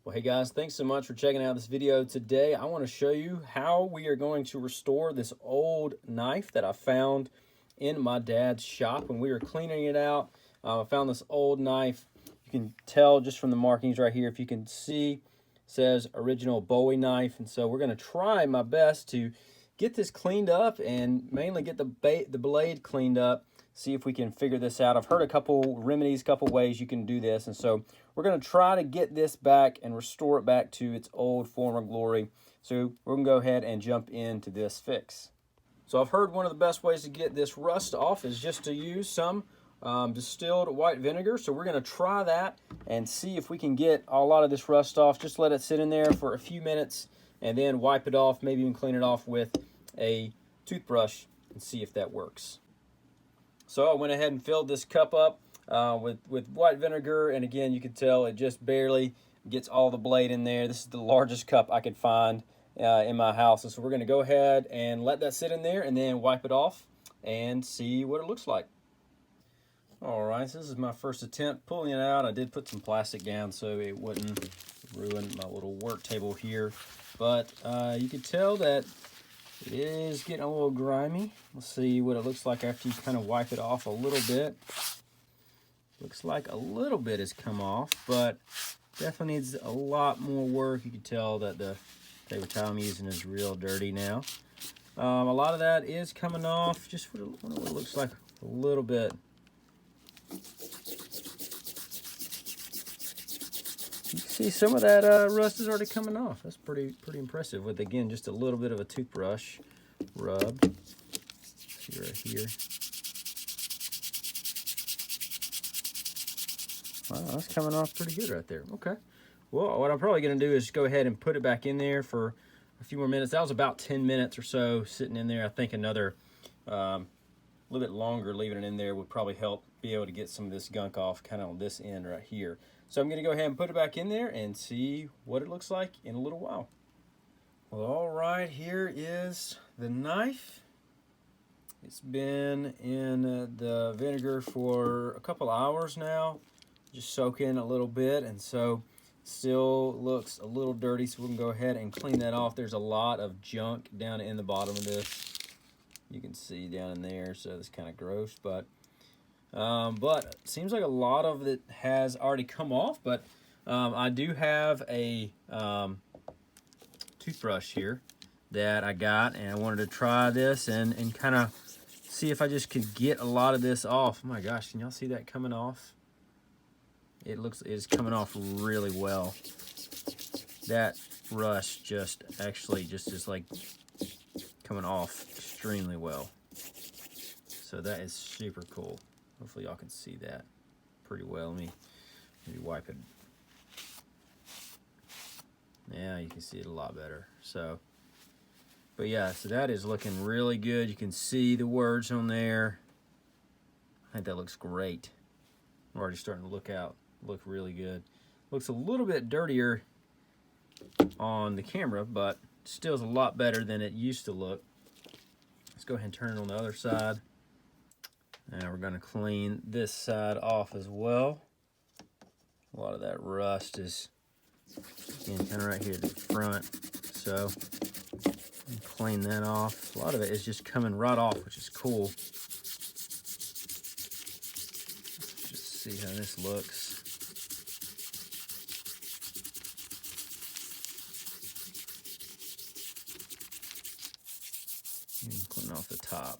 Well, hey guys, thanks so much for checking out this video. Today I want to show you how we are going to restore this old knife that I found in my dad's shop when we were cleaning it out. I found this old knife. You can tell just from the markings right here, if you can see, it says original Bowie knife. And so we're going to try my best to get this cleaned up and mainly get the blade cleaned up. See if we can figure this out. I've heard a couple remedies, couple ways you can do this, and so we're going to try to get this back and restore it back to its old former glory. So we're going to go ahead and jump into this fix. So I've heard one of the best ways to get this rust off is just to use some distilled white vinegar. So we're going to try that and see if we can get a lot of this rust off. Just let it sit in there for a few minutes and then wipe it off, maybe even clean it off with a toothbrush and see if that works. So I went ahead and filled this cup up with white vinegar, and again, you can tell it just barely gets all the blade in there. This is the largest cup I could find in my house, and so we're going to go ahead and let that sit in there and then wipe it off and see what it looks like. Alright, so this is my first attempt pulling it out. I did put some plastic down so it wouldn't ruin my little work table here, but you can tell that it is getting a little grimy. Let's see what it looks like after you kind of wipe it off a little bit. Looks like a little bit has come off, but definitely needs a lot more work. You can tell that the paper towel I'm using is real dirty now. A lot of that is coming off. Just what it looks like a little bit. You can see some of that rust is already coming off. That's pretty impressive with, again, just a little bit of a toothbrush rub. See right here. Wow, that's coming off pretty good right there. Okay. Well, what I'm probably going to do is go ahead and put it back in there for a few more minutes. That was about 10 minutes or so sitting in there. I think another little bit longer leaving it in there would probably help be able to get some of this gunk off kind of on this end right here. So I'm going to go ahead and put it back in there and see what it looks like in a little while. Well, all right, here is the knife. It's been in the vinegar for a couple hours now, just soaking a little bit, and so still looks a little dirty, so we can go ahead and clean that off. There's a lot of junk down in the bottom of this. You can see down in there, so it's kind of gross, but it seems like a lot of it has already come off. But I do have a toothbrush here that I got, and I wanted to try this and kind of see if I just could get a lot of this off. Oh my gosh, can y'all see that coming off? It's coming off really well. That rust just is like coming off extremely well. So that is super cool. Hopefully y'all can see that pretty well. Let me wipe it. Yeah, you can see it a lot better. So, but yeah, so that is looking really good. You can see the words on there. I think that looks great. I'm already starting to look really good. Looks a little bit dirtier on the camera, but still is a lot better than it used to look. Let's go ahead and turn it on the other side. Now we're going to clean this side off as well. A lot of that rust is, again, kind of right here at the front. So clean that off. A lot of it is just coming right off, which is cool. Let's just see how this looks. And clean off the top.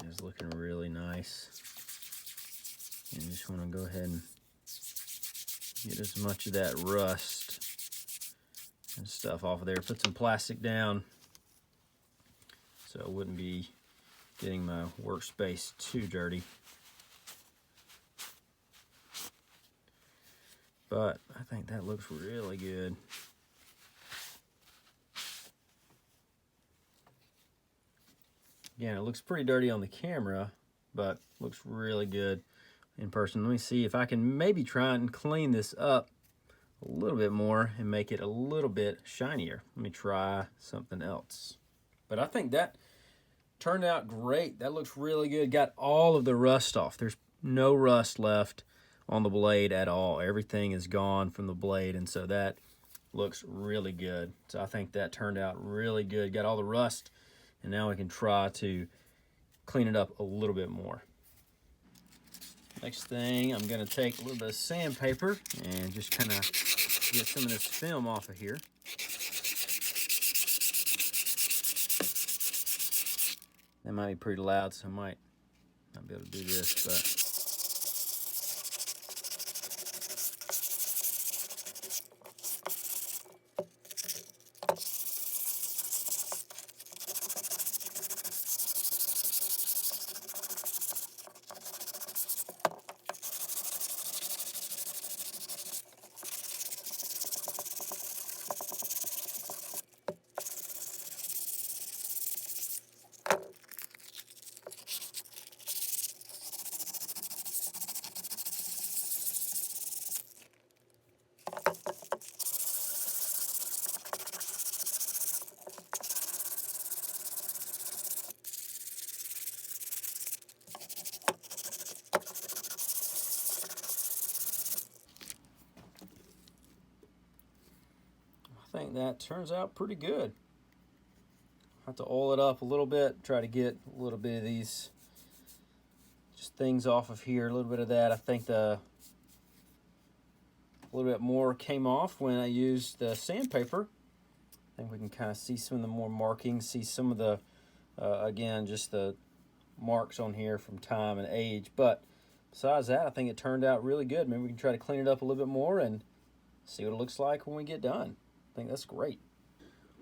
It's looking really nice. And just want to go ahead and get as much of that rust and stuff off of there. Put some plastic down so it wouldn't be getting my workspace too dirty. But I think that looks really good. Again, it looks pretty dirty on the camera, but looks really good in person. Let me see if I can maybe try and clean this up a little bit more and make it a little bit shinier. Let me try something else. But I think that turned out great. That looks really good. Got all of the rust off. There's no rust left on the blade at all. Everything is gone from the blade, and so that looks really good. So I think that turned out really good. Got all the rust, and now we can try to clean it up a little bit more. Next thing, I'm going to take a little bit of sandpaper and just kind of get some of this film off of here. That might be pretty loud, so I might not be able to do this, but I think that turns out pretty good. Have to oil it up a little bit, try to get a little bit of these just things off of here, a little bit of that. I think a little bit more came off when I used the sandpaper. I think we can kind of see some of the more markings, see some of the, again, just the marks on here from time and age. But besides that, I think it turned out really good. Maybe we can try to clean it up a little bit more and see what it looks like when we get done. I think that's great.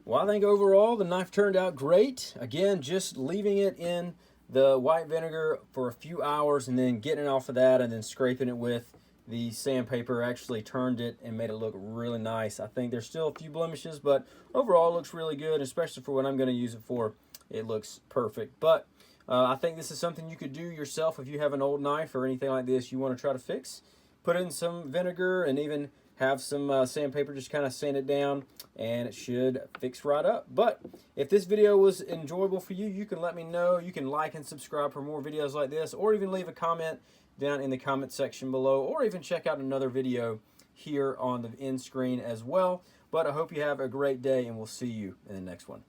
Well, I think overall the knife turned out great. Again, just leaving it in the white vinegar for a few hours and then getting it off of that and then scraping it with the sandpaper actually turned it and made it look really nice. I think there's still a few blemishes, but overall it looks really good, especially for what I'm going to use it for. It looks perfect. But I think this is something you could do yourself if you have an old knife or anything like this you want to try to fix. Put in some vinegar and even have some sandpaper, just kind of sand it down, and it should fix right up. But if this video was enjoyable for you, you can let me know. You can like and subscribe for more videos like this, or even leave a comment down in the comment section below, or even check out another video here on the end screen as well. But I hope you have a great day, and we'll see you in the next one.